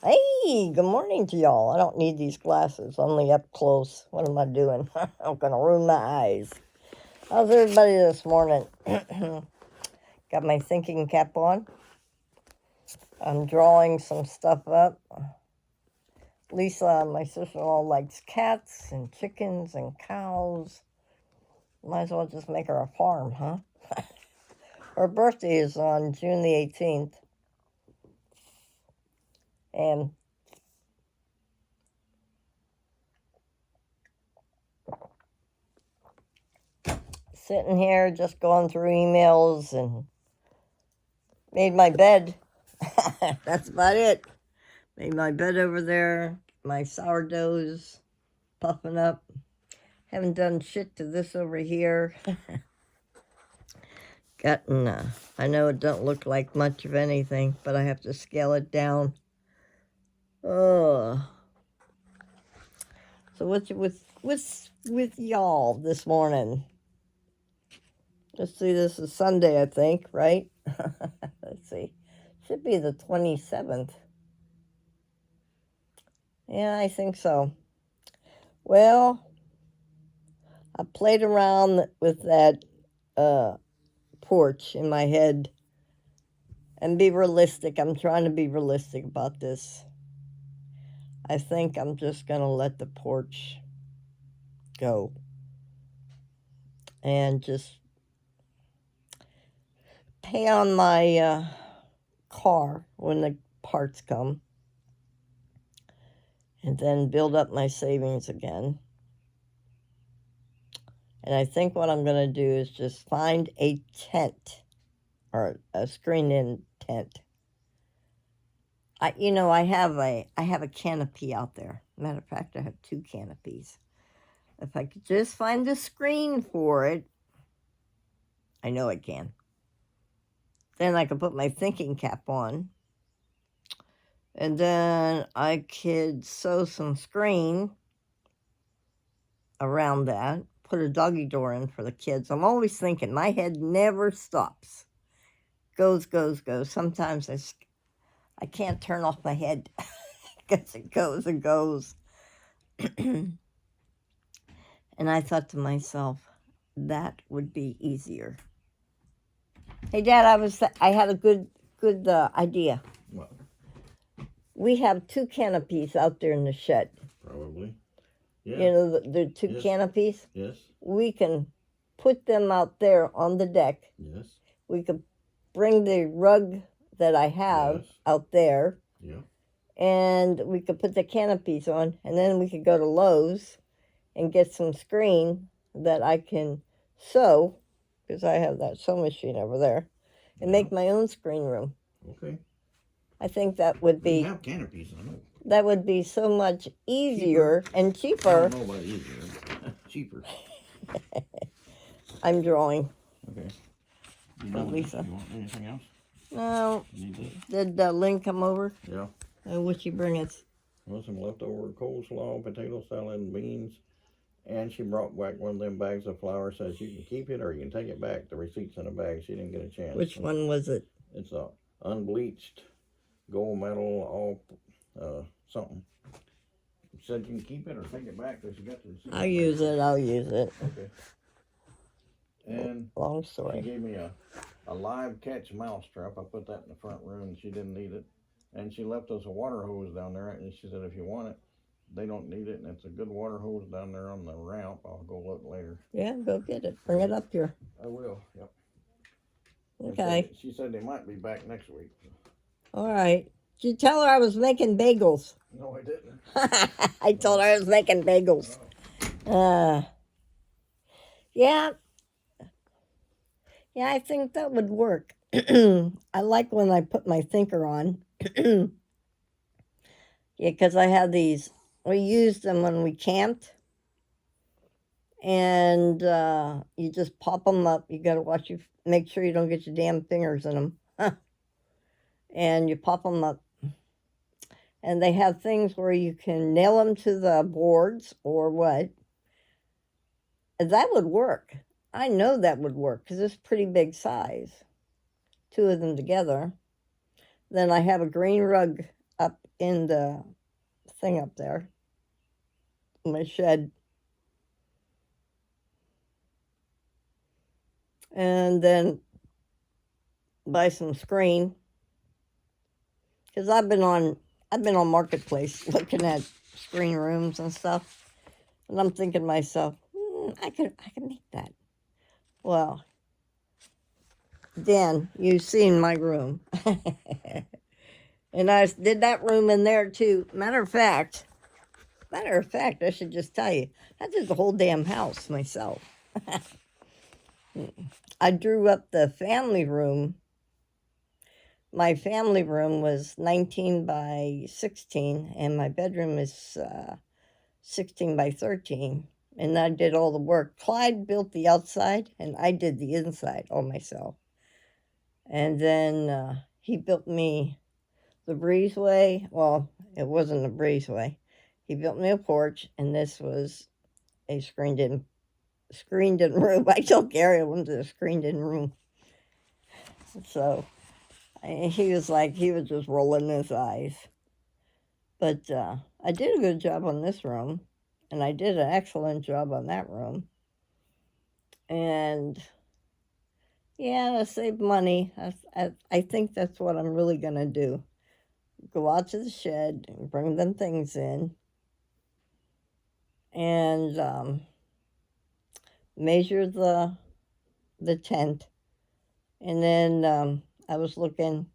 Hey, good morning to y'all. I don't need these glasses, only up close. What am I doing? I'm gonna ruin my eyes. How's everybody this morning? Got my thinking cap on. I'm drawing some stuff up. Lisa, my sister-in-law, likes cats and chickens and cows. Might as well just make her a farm, huh? Her birthday is on June the 18th. And sitting here just going through emails and made my bed. That's about it. Made my bed over there. My sourdough's puffing up. Haven't done shit to this over here. Gotten, I know it don't look like much of anything, but I have to scale it down. Oh. So what's with y'all this morning? Let's see, this is Sunday, I think, right? Let's see. Should be the 27th. Yeah, I think so. Well, I played around with that porch in my head and be realistic. I'm trying to be realistic about this. I think I'm just going to let the porch go and just pay on my car when the parts come and then build up my savings again. And I think what I'm going to do is just find a tent or a screened-in tent. I have a canopy out there. Matter of fact, I have 2 canopies. If I could just find a screen for it, I know I can. Then I could put my thinking cap on. And then I could sew some screen around that. Put a doggy door in for the kids. I'm always thinking. My head never stops. Goes, goes, goes. Sometimes I can't turn off my head because it goes and goes. And I thought to myself, that would be easier. Hey, Dad, I had a good idea. What? We have 2 canopies out there in the shed. Probably. Yeah. You know, the 2 Yes. canopies? Yes. We can put them out there on the deck. Yes. We could bring the rug that I have out there. Yeah. And we could put the canopies on, and then we could go to Lowe's and get some screen that I can sew, because I have that sewing machine over there, and make my own screen room. Okay. I think that would be... We have canopies, I know. That would be so much easier and cheaper. I don't know about easier. Cheaper. I'm drawing. Okay. Lisa. You want anything else? No. Did Lynn come over? Yeah. What'd she bring us? Well, some leftover coleslaw, potato salad, and beans. And she brought back one of them bags of flour. Says you can keep it or you can take it back. The receipt's in a bag. She didn't get a chance. Which one was it? It's a unbleached gold medal, all something. She said you can keep it or take it back because you got the receipt. I'll use it. Okay. And long story. She gave me a live catch mousetrap. I put that in the front room. She didn't need it. And she left us a water hose down there. And she said if you want it, they don't need it. And it's a good water hose down there on the ramp. I'll go look later. Yeah, go get it. Bring it up here. I will, yep. Okay. She said they might be back next week. All right. Did you tell her I was making bagels? No, I didn't. I told her I was making bagels. Yeah. Yeah, I think that would work. I like when I put my thinker on. Yeah, because I have these. We used them when we camped. And you just pop them up. You got to watch you, make sure you don't get your damn fingers in them. And you pop them up. And they have things where you can nail them to the boards or what. That would work. I know that would work because it's pretty big size. 2 of them together. Then I have a green rug up in the thing up there, my shed. And then buy some screen, because I've been on Marketplace looking at screen rooms and stuff, and I'm thinking to myself, I could make that. Well, Dan, you've seen my room, and I did that room in there too. Matter of fact, I should just tell you, I did the whole damn house myself. I drew up the family room. My family room was 19 by 16, and my bedroom is 16 by 13. And I did all the work. Clyde built the outside, and I did the inside all myself. And then he built me the breezeway. Well, it wasn't a breezeway. He built me a porch, and this was a screened-in room. I told Gary I wanted a screened-in room. So he was just rolling his eyes. But I did a good job on this room, and I did an excellent job on that room. And yeah, to save money, I think that's what I'm really going to do. Go out to the shed and bring them things in, and measure the tent. And then I was looking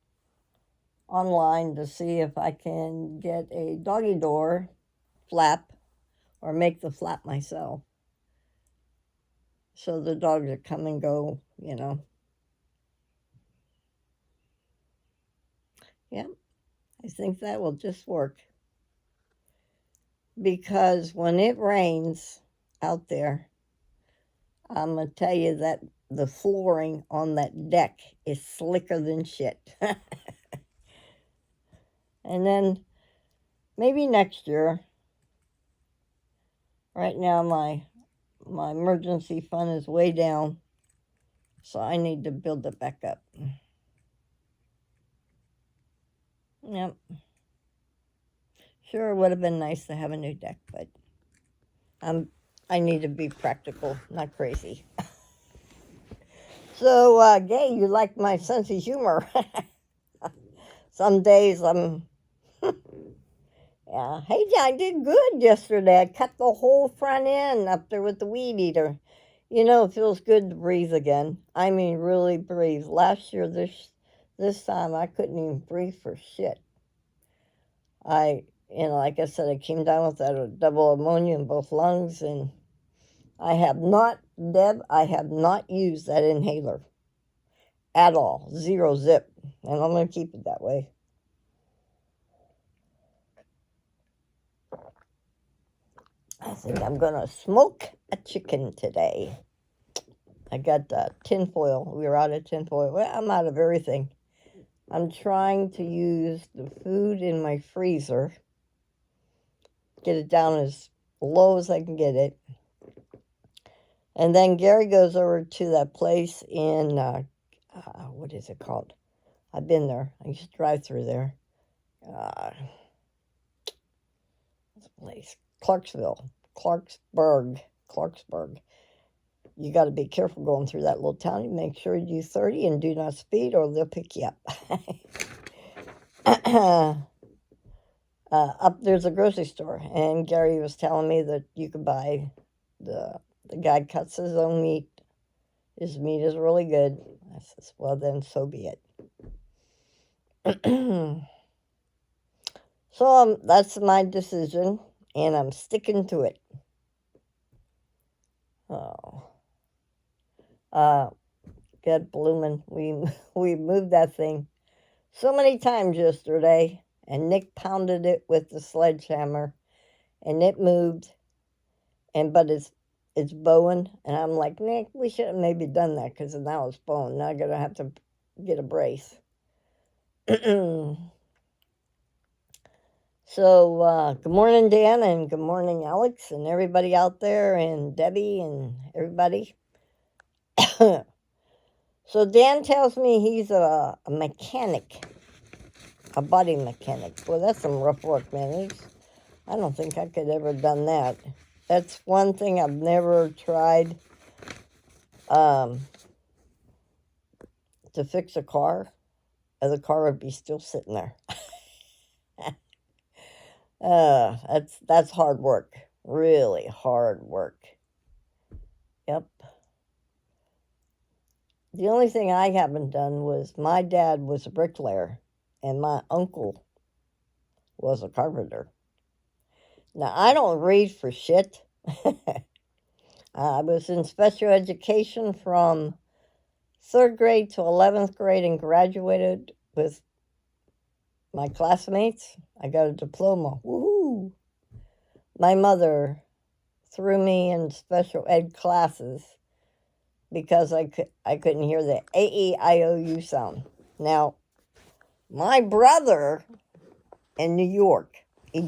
online to see if I can get a doggy door flap or make the flap myself, so the dogs that come and go, Yeah, I think that will just work. Because when it rains out there, I'm going to tell you that the flooring on that deck is slicker than shit. And then maybe next year. Right now my emergency fund is way down, so I need to build it back up. Yep. Sure, it would have been nice to have a new deck, but I need to be practical, not crazy. So, Gay, you like my sense of humor. Some days I'm... Yeah. Hey, I did good yesterday. I cut the whole front end up there with the weed eater. It feels good to breathe again. I mean, really breathe. Last year, this time, I couldn't even breathe for shit. Like I said, I came down with that double pneumonia in both lungs, and I have not used that inhaler at all. 0 zip. And I'm going to keep it that way. I think I'm going to smoke a chicken today. I got tinfoil. We were out of tinfoil. Well, I'm out of everything. I'm trying to use the food in my freezer, get it down as low as I can get it. And then Gary goes over to that place in, what is it called? I've been there. I used to drive through there. What's the place? Clarksburg. You got to be careful going through that little town. You make sure you do 30 and do not speed, or they'll pick you up. Up there's a grocery store, and Gary was telling me that you could buy the guy cuts his own meat. His meat is really good. I says, well, then so be it. So that's my decision, and I'm sticking to it. Oh, God bloomin', we moved that thing so many times yesterday, and Nick pounded it with the sledgehammer, and it moved, but it's bowing, and I'm like, Nick, we should have maybe done that, because now it's bowing. Now I'm gonna have to get a brace. So, good morning, Dan, and good morning, Alex, and everybody out there, and Debbie, and everybody. So Dan tells me he's a mechanic, a body mechanic. Boy, that's some rough work, man. I don't think I could ever done that. That's one thing I've never tried to fix a car. Or the car would be still sitting there. That's hard work. Really hard work. Yep. The only thing I haven't done was my dad was a bricklayer and my uncle was a carpenter. Now, I don't read for shit. I was in special education from 3rd grade to 11th grade and graduated with my classmates. I got a diploma. Woohoo! My mother threw me in special ed classes because I couldn't hear the A-E-I-O-U sound. Now, my brother in New York, good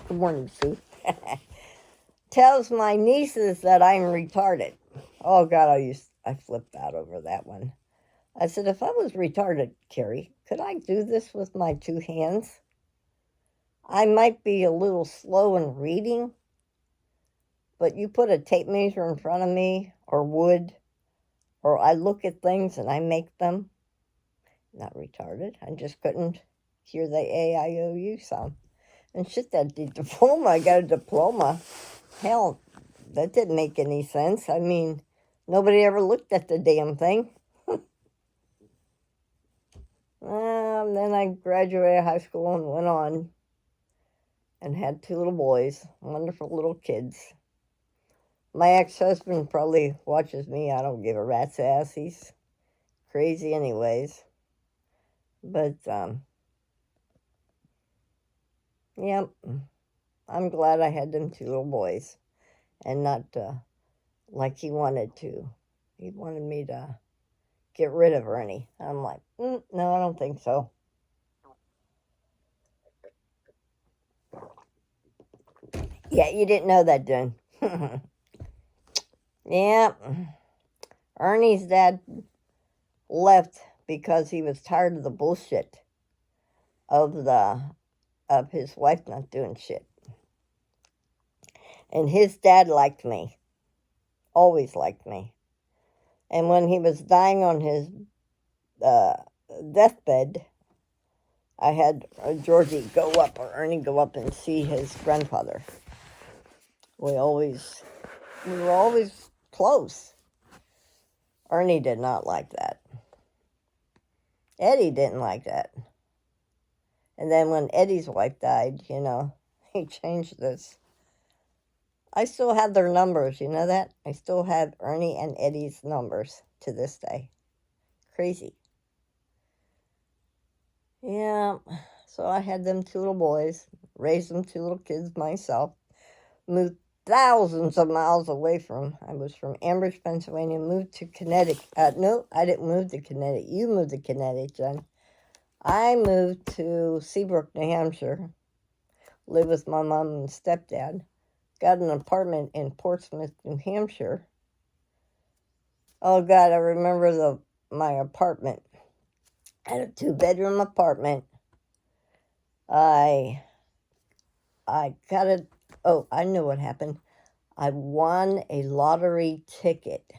morning, Sue, tells my nieces that I'm retarded. Oh, God, I flipped out over that one. I said, if I was retarded, Carrie, could I do this with my 2 hands? I might be a little slow in reading, but you put a tape measure in front of me, or wood, or I look at things and I make them. Not retarded. I just couldn't hear the A-I-O-U sound. And shit, that diploma, I got a diploma. Hell, that didn't make any sense. I mean, nobody ever looked at the damn thing. Then I graduated high school and went on and had 2 little boys, wonderful little kids. My ex-husband probably watches me. I don't give a rat's ass. He's crazy anyways. But, yeah, I'm glad I had them 2 little boys and not like he wanted to. He wanted me to get rid of Ernie. I'm like, no, I don't think so. Yeah, you didn't know that, Jen. Yeah, Ernie's dad left because he was tired of the bullshit of his wife not doing shit. And his dad liked me, always liked me. And when he was dying on his deathbed, I had Georgie go up, or Ernie go up and see his grandfather. We were always close. Ernie did not like that. Eddie didn't like that. And then when Eddie's wife died, he changed this. I still have their numbers, you know that? I still have Ernie and Eddie's numbers to this day. Crazy. Yeah, so I had them 2 little boys, raised them 2 little kids myself, moved thousands of miles away from. I was from Ambridge, Pennsylvania, moved to Connecticut. No, I didn't move to Connecticut. You moved to Connecticut, Jen. I moved to Seabrook, New Hampshire, lived with my mom and stepdad, got an apartment in Portsmouth, New Hampshire. Oh, God, I remember my apartment. I had a 2-bedroom apartment. I got it. Oh, I knew what happened. I won a lottery ticket.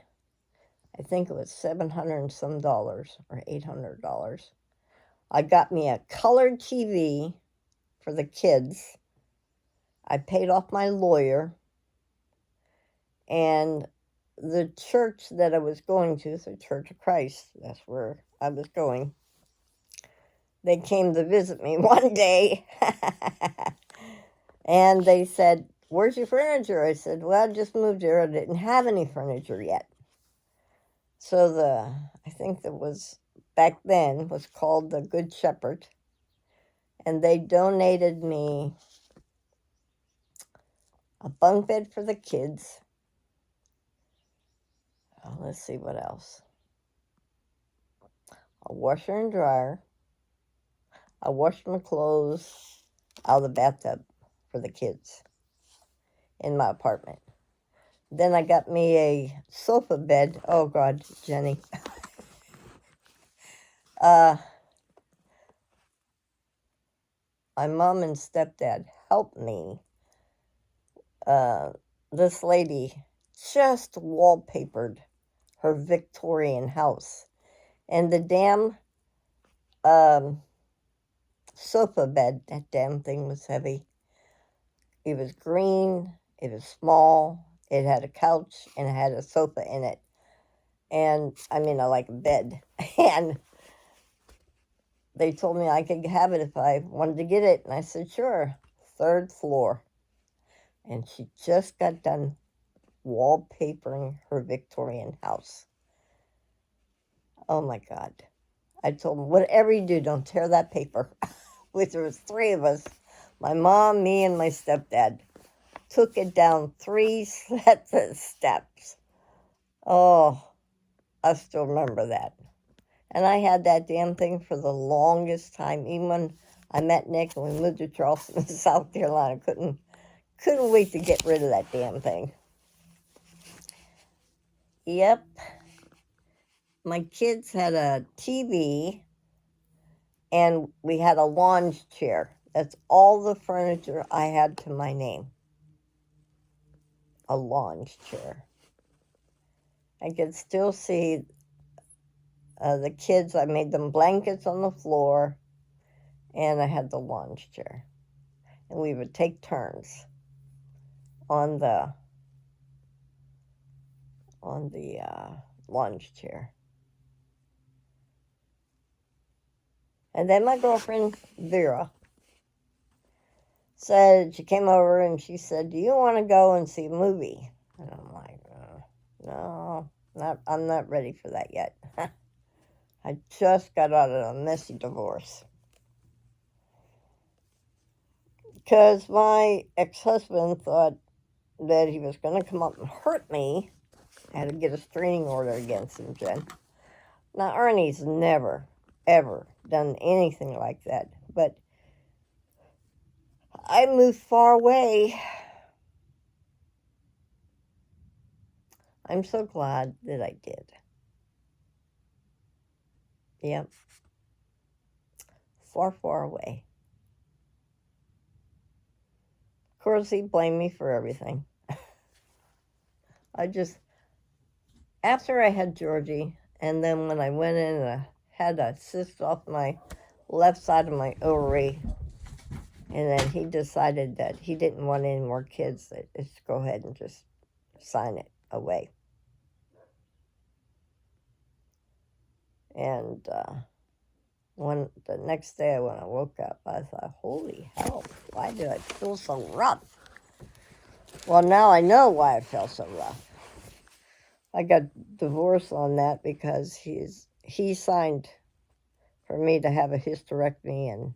I think it was $700 and some dollars, or $800. I got me a colored TV for the kids. I paid off my lawyer. And the church that I was going to, the Church of Christ, that's where I was going, they came to visit me one day. And they said, "Where's your furniture?" I said, "Well, I just moved here. I didn't have any furniture yet." So I think that was, back then, was called the Good Shepherd. And they donated me a bunk bed for the kids. Oh, let's see what else. A washer and dryer. I washed my clothes out of the bathtub for the kids in my apartment. Then I got me a sofa bed. Oh, God, Jenny. my mom and stepdad helped me. This lady just wallpapered her Victorian house. And the damn sofa bed, that damn thing was heavy. It was green, it was small, it had a couch, and it had a sofa in it. And, I mean, I like a bed. And they told me I could have it if I wanted to get it. And I said, sure, 3rd floor. And she just got done wallpapering her Victorian house. Oh, my God. I told them, whatever you do, don't tear that paper. There was 3 of us, my mom, me, and my stepdad. Took it down 3 sets of steps. Oh, I still remember that. And I had that damn thing for the longest time. Even when I met Nick and we moved to Charleston, South Carolina, couldn't wait to get rid of that damn thing. Yep. My kids had a TV, and we had a lounge chair. That's all the furniture I had to my name. A lounge chair. I could still see the kids. I made them blankets on the floor, and I had the lounge chair. And we would take turns on the lounge chair. And then my girlfriend, Vera, said, she came over and she said, do you want to go and see a movie? And I'm like, no, I'm not ready for that yet. I just got out of a messy divorce. Because my ex-husband thought that he was going to come up and hurt me. I had to get a restraining order against him, Jen. Now, Ernie's never, ever done anything like that. But I moved far away. I'm so glad that I did. Yep. Far, far away. Of course, he blamed me for everything. After I had Georgie, and then when I went in and I had a cyst off my left side of my ovary, and then he decided that he didn't want any more kids, just go ahead and just sign it away. And the next day when I woke up, I thought, holy hell, why did I feel so rough? Well, now I know why I felt so rough. I got divorced on that because he signed for me to have a hysterectomy, and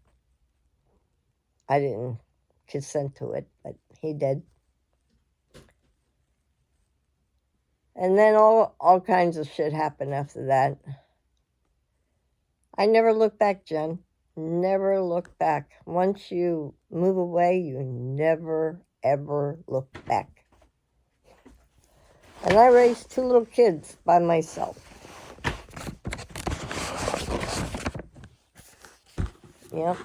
I didn't consent to it, but he did. And then all kinds of shit happened after that. I never looked back, Jen. Never look back. Once you move away, you never, ever look back. And I raised 2 little kids by myself. Yep,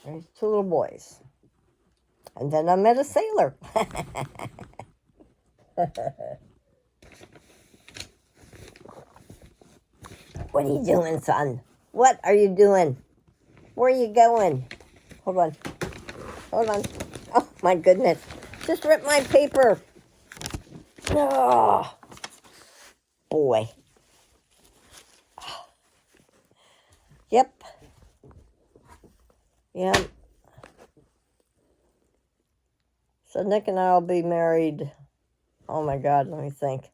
raised 2 little boys. And then I met a sailor. What are you doing, son? What are you doing? Where are you going? Hold on. Oh, my goodness. Just ripped my paper. Oh, boy. Yep. So Nick and I will be married, oh my God, let me think.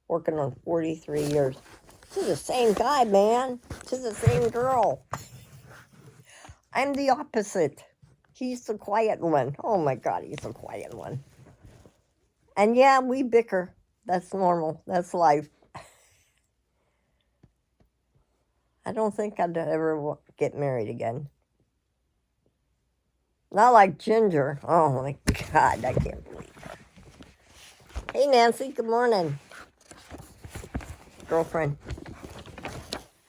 Working on 43 years. To the same guy, man. To the same girl. I'm the opposite. He's the quiet one. Oh my God, he's the quiet one. And yeah, we bicker. That's normal. That's life. I don't think I'd ever get married again. Not like Ginger. Oh my God, I can't believe her. Hey Nancy, good morning. Girlfriend.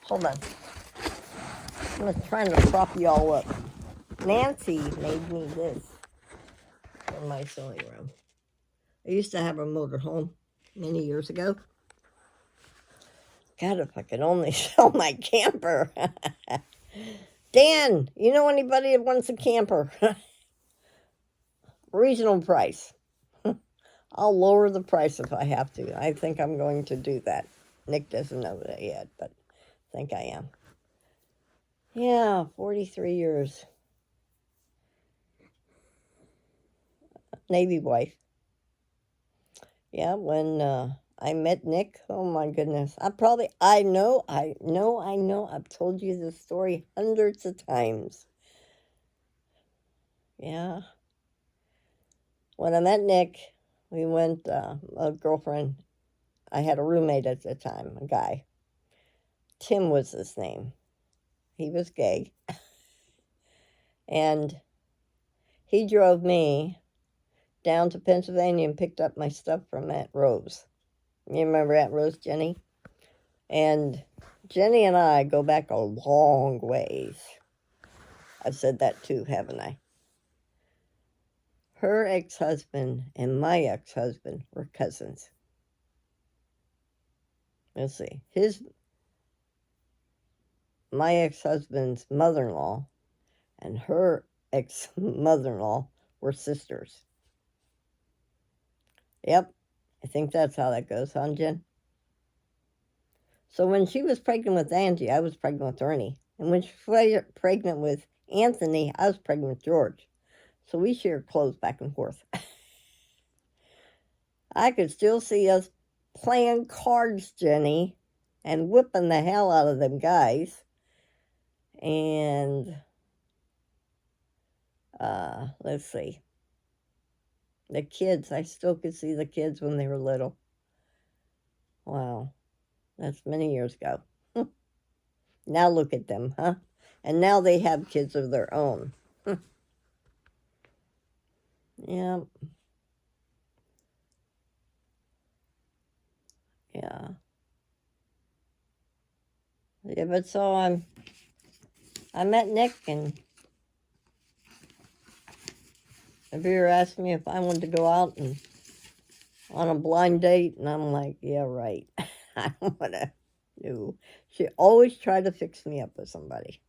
Hold on. I'm trying to prop you all up. Nancy made me this for my sewing room. I used to have a motorhome many years ago. God, if I could only sell my camper. Dan, you know anybody that wants a camper? Reasonable price. I'll lower the price if I have to. I think I'm going to do that. Nick doesn't know that yet, but I think I am. Yeah, 43 years. Navy wife. Yeah, when I met Nick, oh my goodness. I know, I've told you this story hundreds of times. Yeah. When I met Nick, we went, a girlfriend, I had a roommate at the time, a guy. Tim was his name. He was gay. And he drove me down to Pennsylvania and picked up my stuff from Aunt Rose. You remember Aunt Rose, Jenny? And Jenny and I go back a long ways. I've said that too, haven't I? Her ex-husband and my ex-husband were cousins. Let's see. My ex-husband's mother-in-law and her ex-mother-in-law were sisters. Yep, I think that's how that goes, huh, Jen? So when she was pregnant with Angie, I was pregnant with Ernie. And when she was pregnant with Anthony, I was pregnant with George. So we shared clothes back and forth. I could still see us playing cards, Jenny, and whipping the hell out of them guys. And let's see. The kids, I still could see the kids when they were little. Wow, that's many years ago. Now look at them, huh? And now they have kids of their own. Yeah. Yeah. Yeah, but so I met Nick, and Vera asked me if I wanted to go out and on a blind date, and I'm like, yeah, right. I don't want to do. She always tried to fix me up with somebody.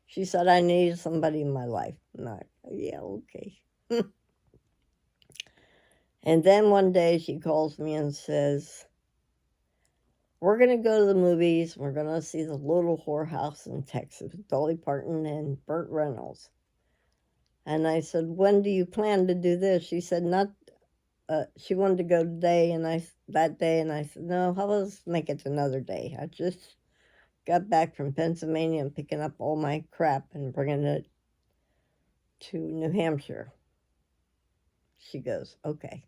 She said I needed somebody in my life. I'm like, yeah, okay. And then one day she calls me and says, we're going to go to the movies. We're going to see The Little Whorehouse in Texas, Dolly Parton and Burt Reynolds. And I said, when do you plan to do this? She said, not, she wanted to go today, and that day, and I said, no, how about let's make it another day. I just got back from Pennsylvania and picking up all my crap and bringing it to New Hampshire. She goes, okay.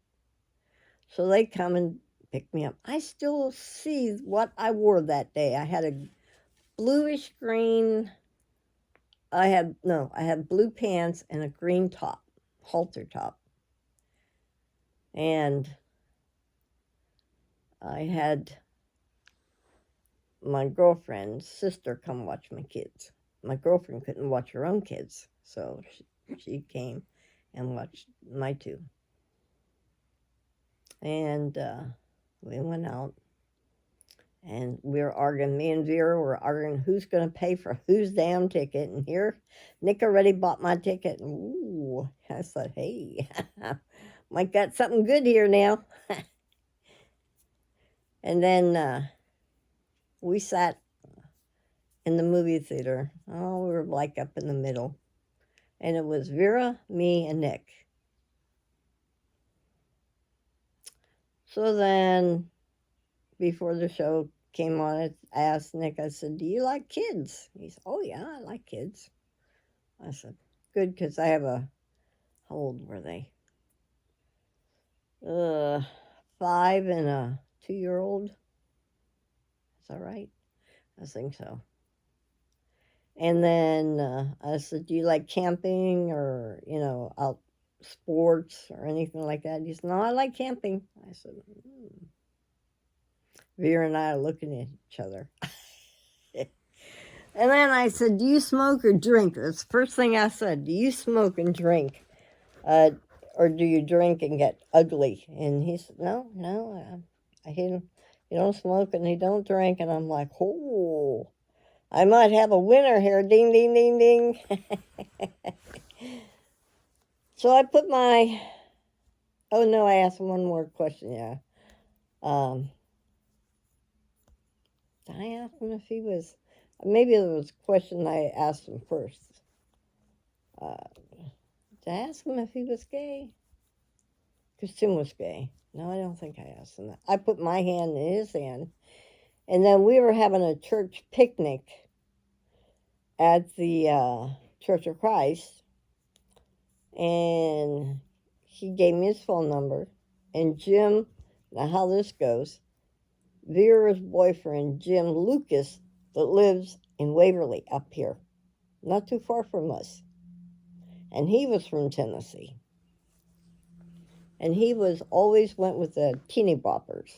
So they come and pick me up. I still see what I wore that day. I had a bluish green, I had blue pants and a green top, halter top. And I had my girlfriend's sister come watch my kids. My girlfriend couldn't watch her own kids, so she came and watched my two. And we went out, and we were arguing. Me and Vera were arguing who's going to pay for whose damn ticket. And here, Nick already bought my ticket. And ooh, I said, hey, might got something good here now. And then we sat in the movie theater. Oh, we were like up in the middle. And it was Vera, me, and Nick. So then, before the show came on, I asked Nick, I said, do you like kids? He said, oh yeah, I like kids. I said, good, because I have how old were they? 5 and a 2-year-old. Is that right? I think so. And then I said, do you like camping or, out sports or anything like that? He said, no, I like camping. I said, Vera and I are looking at each other. And then I said, do you smoke or drink? That's the first thing I said. Do you smoke and drink? Or do you drink and get ugly? And he said, no, he don't smoke and he don't drink. And I'm like, oh, I might have a winner here. Ding, ding, ding, ding. So I put my, oh no, I asked him one more question, yeah. Did I ask him if he was, maybe there was a question I asked him first. Did I ask him if he was gay? Because Tim was gay. No, I don't think I asked him that. I put my hand in his hand. And then we were having a church picnic at the Church of Christ. And he gave me his phone number. And Jim, now how this goes, Vera's boyfriend, Jim Lucas, that lives in Waverly up here, not too far from us. And he was from Tennessee. And he always went with the teeny boppers.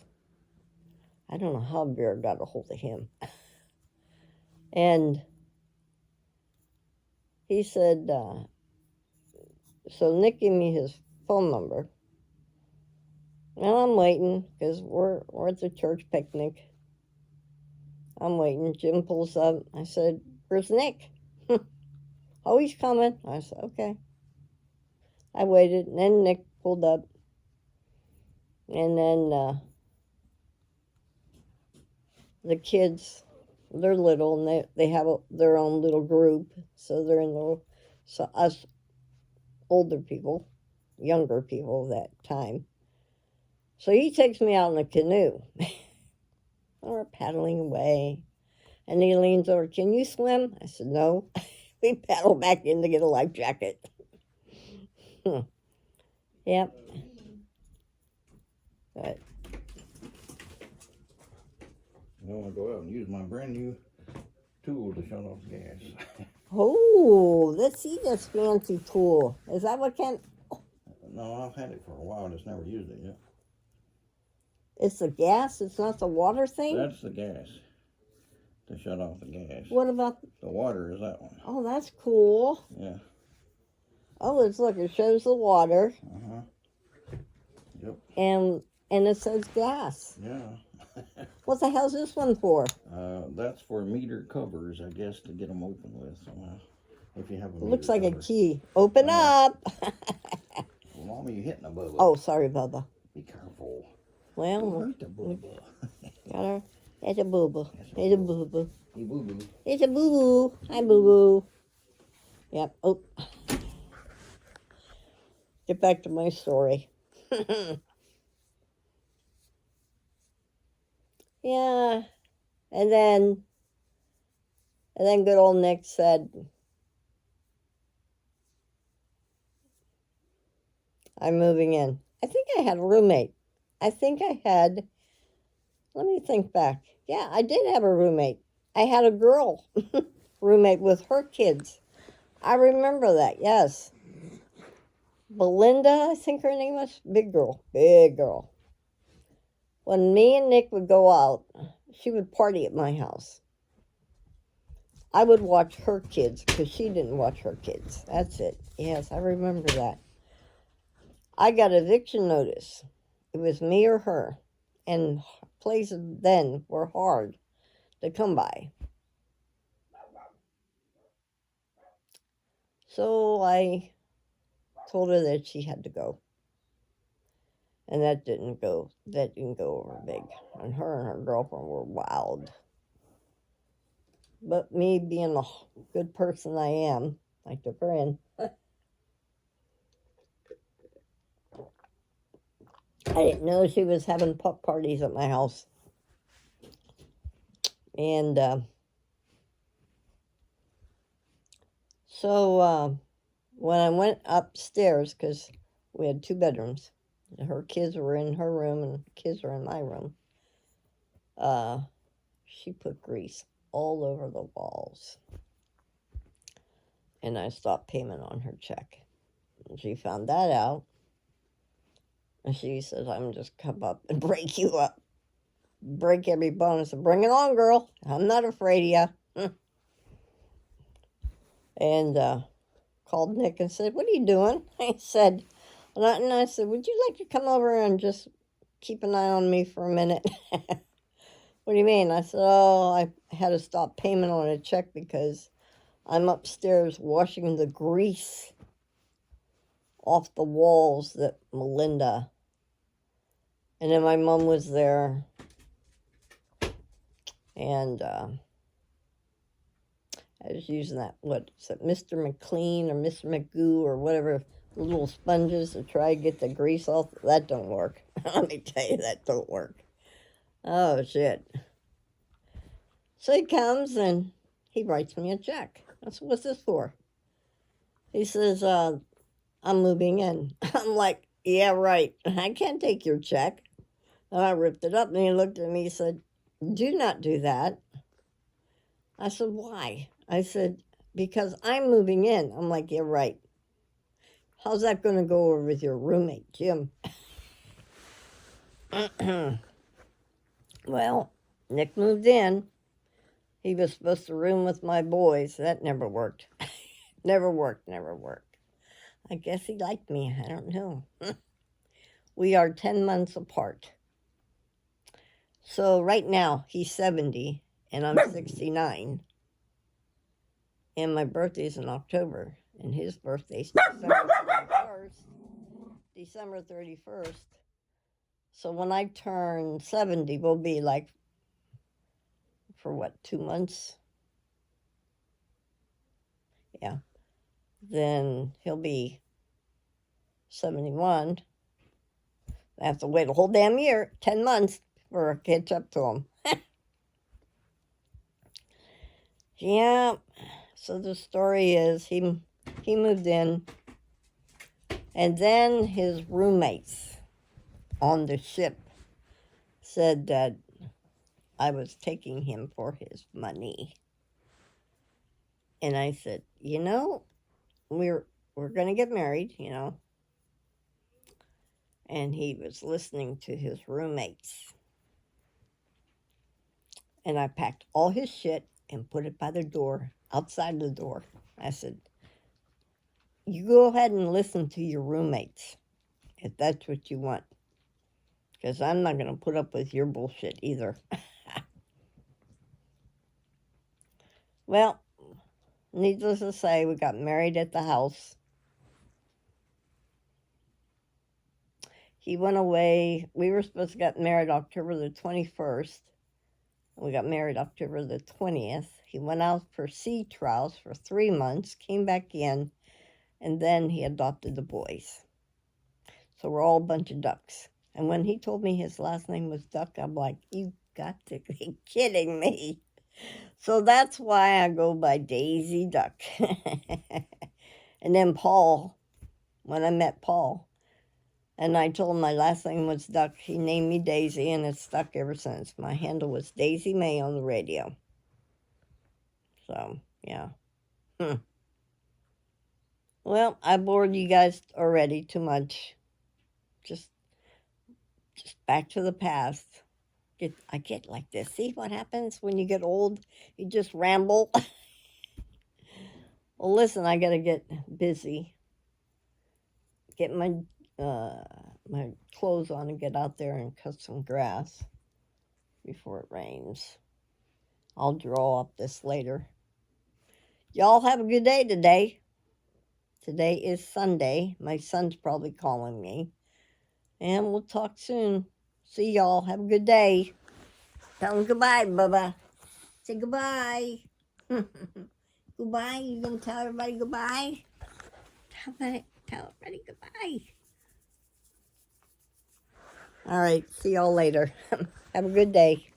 I don't know how Vera got a hold of him. And he said, so Nick gave me his phone number. And I'm waiting, because we're at the church picnic. I'm waiting. Jim pulls up. I said, where's Nick? Oh, he's coming. I said, okay. I waited, and then Nick pulled up. And then the kids, they're little, and they have their own little group. So they're in the, so us older people, younger people that time. So he takes me out in a canoe. We're paddling away. And he leans over, can you swim? I said, no. We paddle back in to get a life jacket. Yep. But I want to go out and use my brand new tool to shut off gas. oh, let's see this fancy tool. Is that what Ken? No, I've had it for a while, just never used it yet. It's the gas? It's not the water thing? That's the gas, to shut off the gas. What about? The water is that one. Oh, that's cool. Yeah. Oh, look, it shows the water. Uh-huh. Yep. And it says gas. Yeah. What the hell's this one for? That's for meter covers, I guess, to get them open with. If you have a meter Looks like cover. a key. Open up. Well, Mama, you're hitting a bubba. Oh, sorry, Bubba. Be careful. Well, Don't hurt the bubba. got her. It's a boo-boo. It's a boo-boo. Hey, boo-boo. It's a boo-boo. Hi, boo-boo. Yep. Oh. Get back to my story. Yeah. And then good old Nick said, I'm moving in. I think I had a roommate. Let me think back. Yeah, I did have a roommate. I had a girl roommate with her kids. I remember that, yes. Belinda, I think her name was. Big girl. When me and Nick would go out, she would party at my house. I would watch her kids because she didn't watch her kids. That's it. Yes, I remember that. I got eviction notice. It was me or her. And places then were hard to come by. So I told her that she had to go. And that didn't go over big. And her girlfriend were wild. But me being the good person I am, I took her in. I didn't know she was having pup parties at my house. And so when I went upstairs, because we had 2 bedrooms, her kids were in her room and kids were in my room, she put grease all over the walls. And I stopped payment on her check. And she found that out. And she says, I'm just come up and break you up. Break every bone. I said, bring it on, girl. I'm not afraid of you. and called Nick and said, "What are you doing?" I said, and I said, "Would you like to come over and just keep an eye on me for a minute?" "What do you mean?" I said, "Oh, I had to stop payment on a check because I'm upstairs washing the grease off the walls that Melinda." And then my mom was there, and I was using that, what is it, Mr. McLean or Mr. McGoo or whatever, little sponges to try to get the grease off. That don't work. Let me tell you, that don't work. Oh, shit. So he comes and he writes me a check. I said, "What's this for?" He says, "I'm moving in." I'm like, "Yeah, right. I can't take your check." And I ripped it up, and he looked at me and said, "Do not do that." I said, "Why?" I said, "Because I'm moving in." I'm like, "Yeah, right. How's that going to go over with your roommate, Jim?" Well, Nick moved in. He was supposed to room with my boys. That never worked. Never worked. I guess he liked me. I don't know. We are 10 months apart. So right now, he's 70, and I'm 69. And my birthday's in October, and his birthday's December 31st. So when I turn 70, we'll be like, for what, 2 months? Yeah. Then he'll be 71. I have to wait a whole damn year, 10 months, for I catch up to him. Yeah. So the story is he moved in, and then his roommates on the ship said that I was taking him for his money. And I said, we're going to get married, And he was listening to his roommates. And I packed all his shit and put it by the door, outside the door. I said, "You go ahead and listen to your roommates, if that's what you want. Because I'm not going to put up with your bullshit either." Well, needless to say, we got married at the house. He went away. We were supposed to get married October the 21st. We got married October the 20th. He went out for sea trials for 3 months, came back in, and then he adopted the boys. So we're all a bunch of ducks. And when he told me his last name was Duck, I'm like, "You got to be kidding me." So that's why I go by Daisy Duck. And then Paul, when I met Paul, and I told him my last name was Duck, he named me Daisy, and it's stuck ever since. My handle was Daisy May on the radio. So, yeah. Well, I bored you guys already too much. Just back to the past. I get like this. See what happens when you get old? You just ramble. Well, listen, I gotta get busy. Get my my clothes on and get out there and cut some grass before it rains. I'll draw up this later. Y'all have a good day today. Today is Sunday. My son's probably calling me. And we'll talk soon. See y'all. Have a good day. Tell him goodbye, Bubba. Say goodbye. Goodbye. You gonna tell everybody goodbye? Tell everybody goodbye. All right. See y'all later. Have a good day.